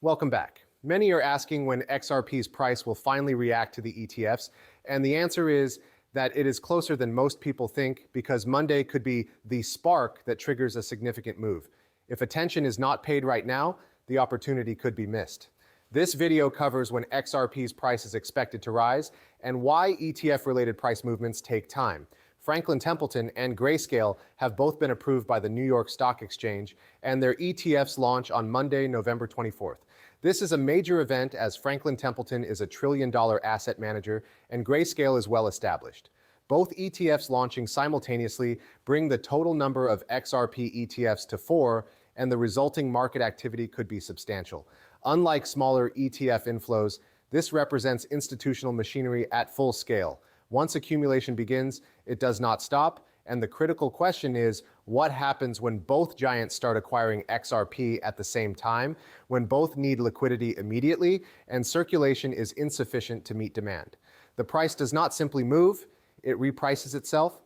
Welcome back. Many are asking when XRP's price will finally react to the ETFs, and the answer is that it is closer than most people think because Monday could be the spark that triggers a significant move. If attention is not paid right now, the opportunity could be missed. This video covers when XRP's price is expected to rise and why ETF-related price movements take time. Franklin Templeton and Grayscale have both been approved by the New York Stock Exchange, and their ETFs launch on Monday, November 24th. This is a major event as Franklin Templeton is a trillion-dollar asset manager and Grayscale is well established. Both ETFs launching simultaneously bring the total number of XRP ETFs to 4, and the resulting market activity could be substantial. Unlike smaller ETF inflows, this represents institutional machinery at full scale. Once accumulation begins, it does not stop, and the critical question is, what happens when both giants start acquiring XRP at the same time, when both need liquidity immediately and circulation is insufficient to meet demand? The price does not simply move, it reprices itself.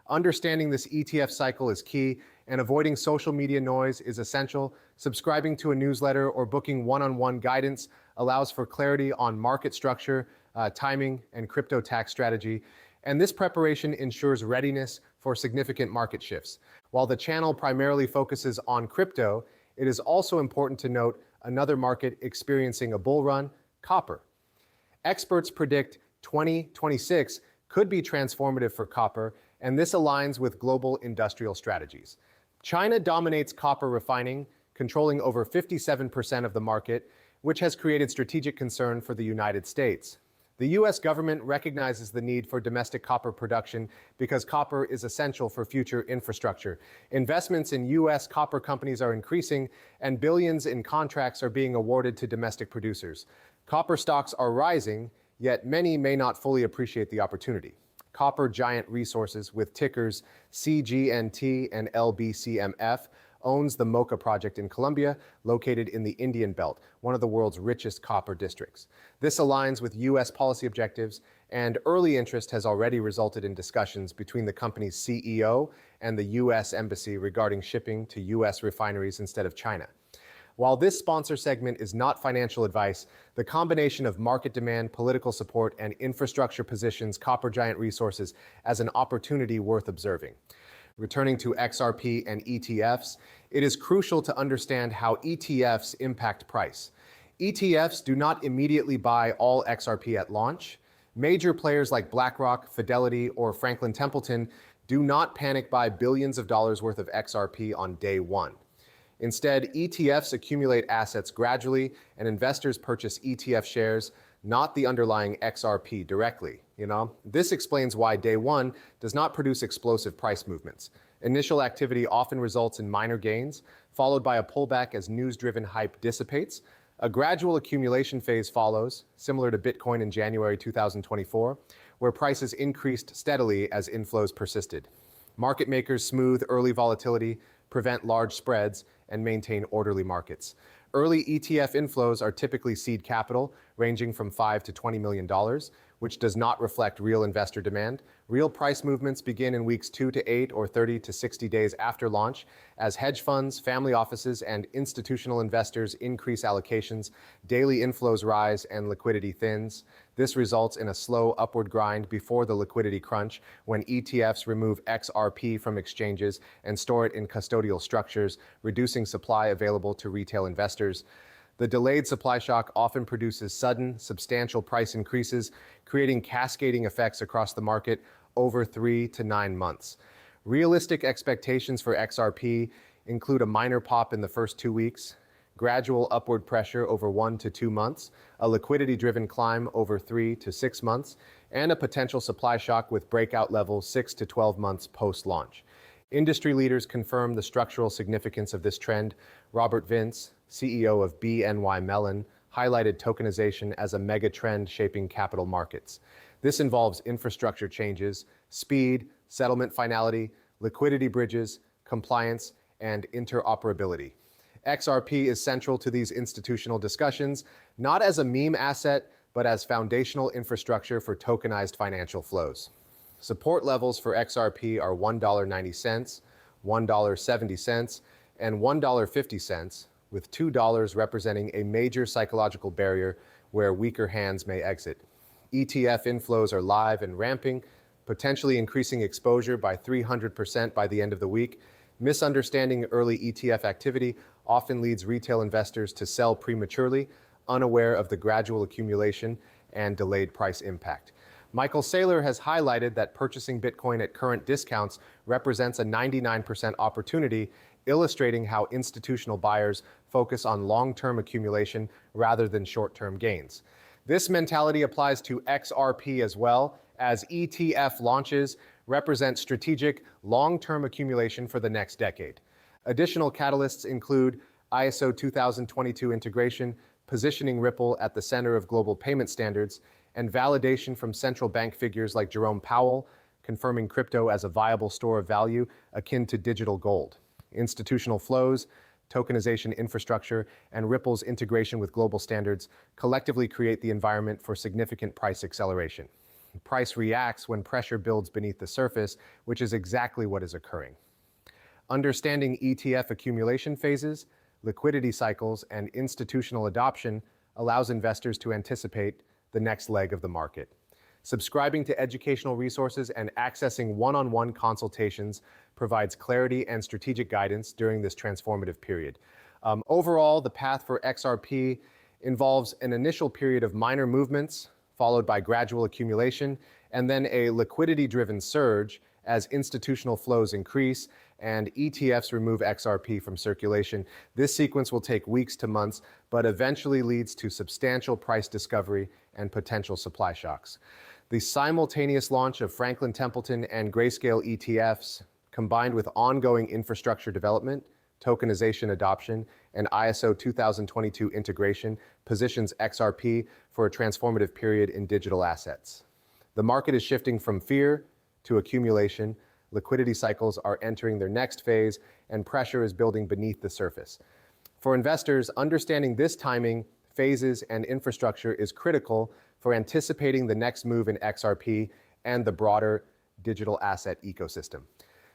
Understanding this ETF cycle is key, and avoiding social media noise is essential. Subscribing to a newsletter or booking one-on-one guidance allows for clarity on market structure, timing, and crypto tax strategy. And this preparation ensures readiness for significant market shifts. While the channel primarily focuses on crypto, it is also important to note another market experiencing a bull run: copper. Experts predict 2026 could be transformative for copper, and this aligns with global industrial strategies. China dominates copper refining, controlling over 57% of the market, which has created strategic concern for the United States. The U.S. government recognizes the need for domestic copper production because copper is essential for future infrastructure. Investments in U.S. copper companies are increasing, and billions in contracts are being awarded to domestic producers. Copper stocks are rising, yet many may not fully appreciate the opportunity. Copper Giant Resources, with tickers CGNT and LBCMF, owns the Mocha project in Colombia, located in the Indian Belt, one of the world's richest copper districts. This aligns with U.S. policy objectives, and early interest has already resulted in discussions between the company's CEO and the U.S. Embassy regarding shipping to U.S. refineries instead of China. While this sponsor segment is not financial advice, the combination of market demand, political support, and infrastructure positions Copper Giant Resources as an opportunity worth observing. Returning to XRP and ETFs, it is crucial to understand how ETFs impact price. ETFs do not immediately buy all XRP at launch. Major players like BlackRock, Fidelity, or Franklin Templeton do not panic buy billions of dollars worth of XRP on day one. Instead, ETFs accumulate assets gradually, and investors purchase ETF shares, not the underlying XRP directly. This explains why day one does not produce explosive price movements. Initial activity often results in minor gains, followed by a pullback as news-driven hype dissipates. A gradual accumulation phase follows, similar to Bitcoin in January 2024, where prices increased steadily as inflows persisted. Market makers smooth early volatility, prevent large spreads, and maintain orderly markets. Early ETF inflows are typically seed capital, ranging from $5 to $20 million, which does not reflect real investor demand. Real price movements begin in weeks 2 to 8 or 30 to 60 days after launch, as hedge funds, family offices, and institutional investors increase allocations, daily inflows rise, and liquidity thins. This results in a slow upward grind before the liquidity crunch, when ETFs remove XRP from exchanges and store it in custodial structures, reducing supply available to retail investors. The delayed supply shock often produces sudden, substantial price increases, creating cascading effects across the market over 3 to 9 months. Realistic expectations for XRP include a minor pop in the first 2 weeks, gradual upward pressure over 1 to 2 months, a liquidity-driven climb over 3 to 6 months, and a potential supply shock with breakout levels 6 to 12 months post-launch. Industry leaders confirm the structural significance of this trend. Robert Vince, CEO of BNY Mellon, highlighted tokenization as a mega trend shaping capital markets. This involves infrastructure changes, speed, settlement finality, liquidity bridges, compliance, and interoperability. XRP is central to these institutional discussions, not as a meme asset, but as foundational infrastructure for tokenized financial flows. Support levels for XRP are $1.90, $1.70, and $1.50, with $2 representing a major psychological barrier where weaker hands may exit. ETF inflows are live and ramping, potentially increasing exposure by 300% by the end of the week. Misunderstanding early ETF activity often leads retail investors to sell prematurely, unaware of the gradual accumulation and delayed price impact. Michael Saylor has highlighted that purchasing Bitcoin at current discounts represents a 99% opportunity, illustrating how institutional buyers focus on long-term accumulation rather than short-term gains. This mentality applies to XRP as well, as ETF launches represent strategic long-term accumulation for the next decade. Additional catalysts include ISO 2022 integration, positioning Ripple at the center of global payment standards, and validation from central bank figures like Jerome Powell, confirming crypto as a viable store of value akin to digital gold. Institutional flows, tokenization infrastructure, and Ripple's integration with global standards collectively create the environment for significant price acceleration. Price reacts when pressure builds beneath the surface, which is exactly what is occurring. Understanding ETF accumulation phases, liquidity cycles, and institutional adoption allows investors to anticipate the next leg of the market. Subscribing to educational resources and accessing one-on-one consultations provides clarity and strategic guidance during this transformative period. Overall, the path for XRP involves an initial period of minor movements, followed by gradual accumulation, and then a liquidity-driven surge as institutional flows increase and ETFs remove XRP from circulation. This sequence will take weeks to months, but eventually leads to substantial price discovery and potential supply shocks. The simultaneous launch of Franklin Templeton and Grayscale ETFs, combined with ongoing infrastructure development, tokenization adoption, and ISO 2022 integration, positions XRP for a transformative period in digital assets. The market is shifting from fear to accumulation, liquidity cycles are entering their next phase, and pressure is building beneath the surface. For investors, understanding this timing, phases, and infrastructure is critical for anticipating the next move in XRP and the broader digital asset ecosystem.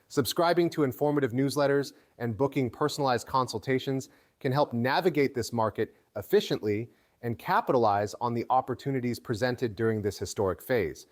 Subscribing to informative newsletters and booking personalized consultations can help navigate this market efficiently and capitalize on the opportunities presented during this historic phase.